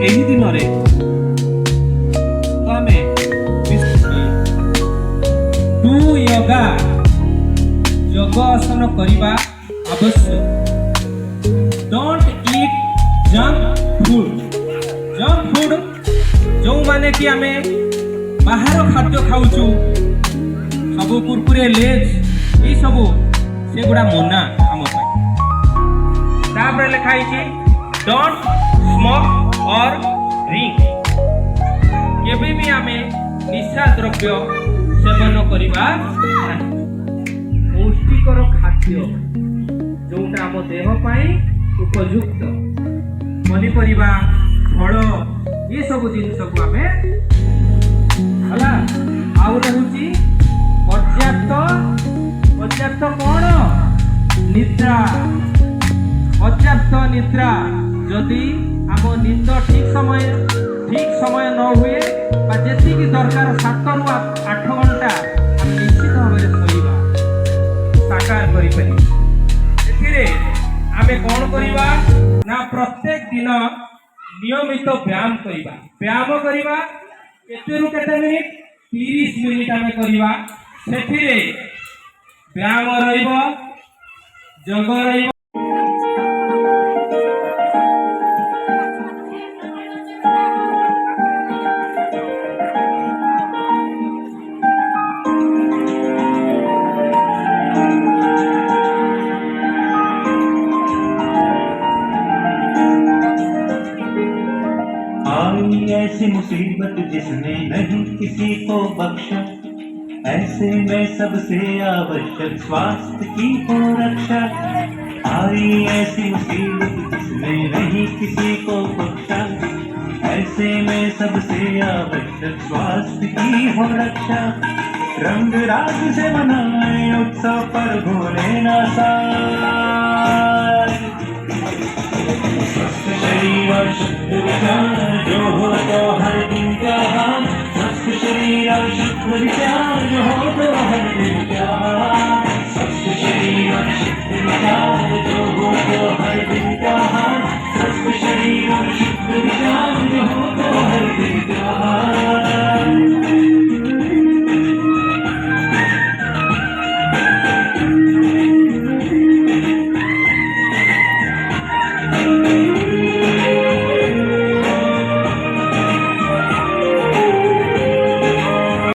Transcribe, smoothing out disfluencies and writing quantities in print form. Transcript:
ଏହି ଦିନରେ ଆମେ ଡୁ ୟୋଗା ଯୋଗ ଆସନ କରିବା ଆବଶ୍ୟକ। ଡୋଣ୍ଟ ଇଟ୍ ଜଙ୍କ ଫୁଡ ଯେଉଁମାନେ କି ଆମେ ବାହାର ଖାଦ୍ୟ ଖାଉଛୁ ସବୁ କୁରକୁରେ ଲେଜ୍ ଏଇସବୁ ସେଗୁଡ଼ା ମନା ଆମ ପାଇଁ। ତାପରେ ଲେଖା ହେଇଛି ଡୋଣ୍ଟ ସ୍ମୋକ୍ ଅର୍ ଡ୍ରିଙ୍କ। କେବେ ବି ଆମେ ନିଶା ଦ୍ରବ୍ୟ ସେବନ କରିବା ନାହିଁ। ପୌଷ୍ଟିକର ଖାଦ୍ୟ ଯୋଉଟା ଆମ ଦେହ ପାଇଁ ଉପଯୁକ୍ତ ପନିପରିବା ଫଳ ଏସବୁ ଜିନିଷକୁ ଆମେ ହେଲା। ଆଉ ରହୁଛି ପର୍ଯ୍ୟାପ୍ତ କଣ ନିଦ୍ରା। ପର୍ଯ୍ୟାପ୍ତ ନିଦ୍ରା ଯଦି ଆମ ନିଦ ଠିକ ସମୟ ନ ହୁଏ ବା ଯେତିକି ଦରକାର 7 ରୁ 8 ଘଣ୍ଟା ଆମେ ନିଶ୍ଚିତ ଭାବରେ ଶୋଇବା ସାକାର କରିପାରିବା। ଏଥିରେ ଆମେ କଣ କରିବା ନା ପ୍ରତ୍ୟେକ ଦିନ ନିୟମିତ ବ୍ୟାୟାମ କରିବା। କେତେରୁ କେତେ ମିନିଟ? 30 ମିନିଟ ଆମେ କରିବା। ସେଥିରେ ବ୍ୟାୟାମ ରହିବ, ଯୋଗ ରହିବ। आई ऐसी मुसीबत जिसने नहीं किसी को बख्शा, ऐसे में सबसे आवश्यक स्वास्थ्य की हो रक्षा। आई ऐसी मुसीबत जिसने नहीं किसी को बख्शा, ऐसे में सबसे आवश्यक स्वास्थ्य की हो रक्षा। रंग राग से मनाए उत्सव पर भूले ना साथ, स्वस्थ शरीर और शुद्ध विचार जो हो तो हर दिन का हाल। स्वस्थ शरीर और शुद्ध विचार जो हो तो हर दिन का हाल। स्वस्थ शरीर और शुद्ध विचार जो हो तो हर दिन का हाल। स्वस्थ शरीर और शुद्ध विचार